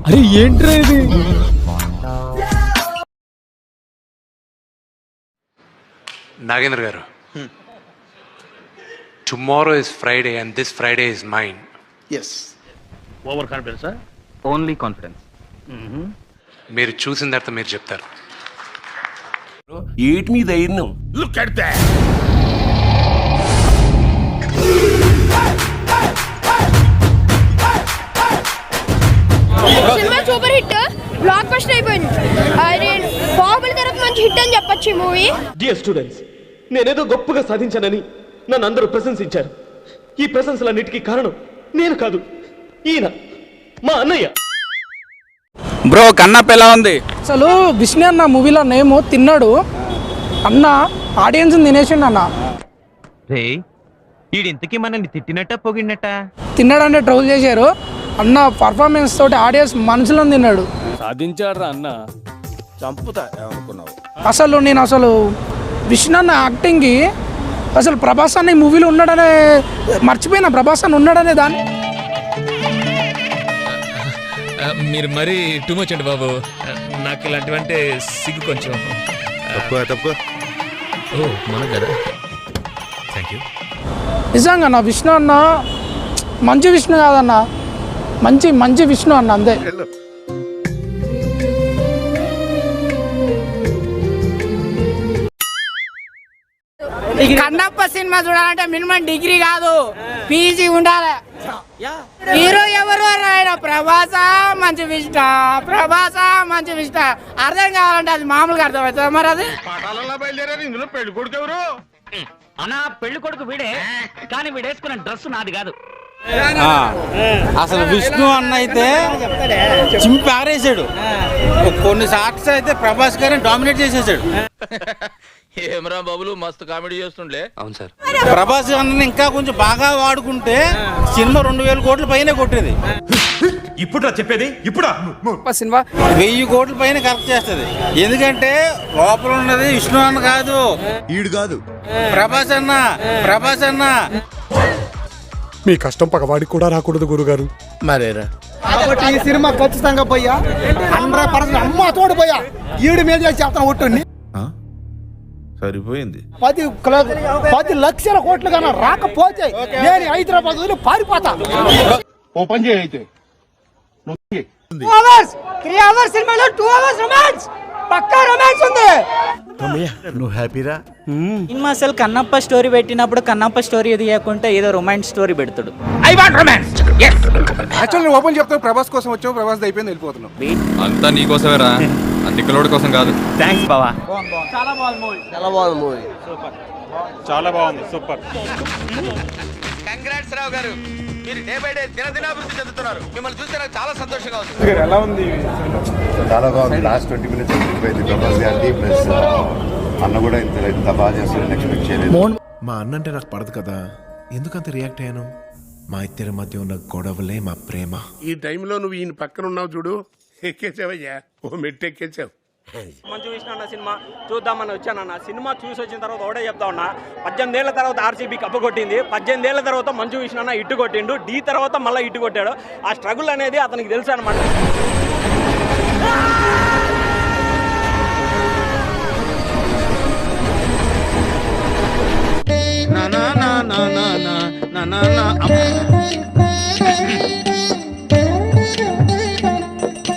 అరే ఏంట్రా ఇది? నాగేంద్ర గారు, tomorrow is Friday and this Friday is mine. Yes. Over confidence? Only confidence. మీరు చూసిన తర్వాత మీరు చెప్తారు. ఏటి మీ ధైర్యం? Look at that. Cinema super hit, blockbuster అయిపోయింది. అరే బాహుబలి తర్వాత మంచి హిట్ అని చెప్పొచ్చు ఈ మూవీ. డియర్ స్టూడెంట్స్, నేనేదో గొప్పగా సాధించానని నన్ను అందరూ ప్రశంసించారు. ఈ ప్రశంసలన్నిటికీ కారణం నేను కాదు, ఈయన మా అన్నయ్య. బ్రో కన్నప్ప ఎలా ఉంది? అసలు విష్ణు అన్న మూవీలో నేమో తిన్నాడు అన్న, ఆడియన్స్ తినేసిండు అన్న. రే ఈడింతకీ మనల్ని తిట్టినట్ట పొగిడినట్ట? తిన్నాడంటే ట్రోల్ చేశారు అన్న. పర్ఫార్మెన్స్ తోటి ఆడియన్స్ మనసులో తిన్నాడు. సాధించాడు అన్న, చంపుతా అనుకున్నావు. అసలు విష్ణు అన్న యాక్టింగ్కి అసలు ప్రభాస్ అన్న ఈ మూవీలో ఉన్నాడనే మర్చిపోయినా. ప్రభాస్ అన్న ఉన్నాడనే దాన్ని. మీరు మరీ టూ మచ్ అండి బాబు. నాకు ఇలాంటివంటే సిగ్గు కొంచెం. తప్పు. ఓ మన కదా, థ్యాంక్ యూ. నిజంగా నా విష్ణు అన్న మంచి విష్ణు కాదన్న, మంచి విష్ణు అన్న అంతే. కన్నప్ప సినిమా చూడాలంటే మినిమం డిగ్రీ కాదు, పీజీ ఉండాలి. హీరో ఎవరు ఆయన? ప్రభాస మంచి విష్ణు అర్థం కావాలంటే అది మామూలుగా అర్థమవుతుంది. మరి అది ఇందులో పెళ్లి కొడుకు ఎవరు? అన్నా పెళ్లి కొడుకు వీడే, కానీ వీడేసుకున్న డ్రెస్ నాది కాదు. అసలు విష్ణు అన్న అయితే చింపి ఆరేసాడు. కొన్ని షార్ట్స్ అయితే ప్రభాస్ గారిని డామినేట్ చేసేసాడు. ఏమరా బాబులు మస్తు కామెడీ చేస్తుండే. అవును సార్. ప్రభాస్ అన్నని ఇంకా కొంచెం బాగా వాడుకుంటే సినిమా 2000 కోట్ల పైన కొట్టేది. ఇప్పుడు చెప్పేది ఇప్పుడు సినిమా 1000 కోట్ల పైన కరెక్ట్ చేస్తుంది. ఎందుకంటే లోపల ఉన్నది విష్ణు అన్న కాదు, ఈడు కాదు, ప్రభాస్ అన్న. మీ కష్టం పగవాడికి కూడా రాకూడదు గురుగారు. మరేరా కాబట్టి ఈ సినిమా ఖచ్చితంగా పోయా 100% అమ్మ తోడు పోయా ఈడు మీద చేస్తాను ఒట్టు. సరిపోయింది. 10 లక్షల కోట్లు కన్నా రాకపోతే నేను హైదరాబాద్ వదిలి పారిపోతా. ఓపెన్ చేయి అయితే. 3 అవర్స్ సినిమాలో 2 అవర్స్ రొమాన్స్, పక్కా రొమాన్స్ ఉంది. నువ్వు హ్యాపీరా? సినిమా అసలు కన్నప్ప స్టోరీ పెట్టినప్పుడు కన్నప్ప స్టోరీ తీయకుంటే ఏదో రొమాన్స్ స్టోరీ పెడతాడు. I want romance. Actually open చెప్తావు, ప్రభాస్ కోసం వచ్చావు, ప్రభాస్ అయిపోయింది, వెళ్ళిపోతున్నావు. అంతా నీ కోసమేరా, నిక్కలోడి కోసం కాదు. థ్యాంక్స్ బావా. చాలా బాగుంది, సూపర్. కంగ్రాట్స్ రావు గారు, మీరు డే బై డే దినాభివృద్ధి చెందుతున్నారు. మిమ్మల్ని చూస్తే నాకు చాలా సంతోషంగా ఉంది. ఎలా ఉంది? చాలా బాగుంది. లాస్ట్ 20 minutes అయిపోయింది. ప్రభాస్ గారికి ప్లస్ అన్న కూడా ఇంత బాగా చేస్తారని ఎక్స్పెక్ట్ చేయలేదు. మా అన్న అంటే నాకు పడదు కదా, ఎందుకంత రియాక్ట్ అయ్యాను? మా ఇద్దరి మధ్య ఉన్న గొడవలే మా ప్రేమ. ఈ టైంలో నువ్వు ఈయన పక్కన ఉన్నావు చూడు, ఎక్కేసావయ్యా, ఓ మెట్టు ఎక్కేసావు. మంచి విష్ణు అన్న సినిమా చూద్దామని వచ్చానన్న. సినిమా చూసి వచ్చిన తర్వాత ఒకటే చెప్తా ఉన్నా, 18 ఏళ్ల తర్వాత ఆర్సీబీ కప్పు కొట్టింది, 18 ఏళ్ల తర్వాత మంచు విష్ణు అన్న ఇట్టు కొట్టిండు, డీ తర్వాత మళ్ళీ ఇట్టు కొట్టాడు. ఆ స్ట్రగుల్ అనేది అతనికి తెలుసు అనమాట.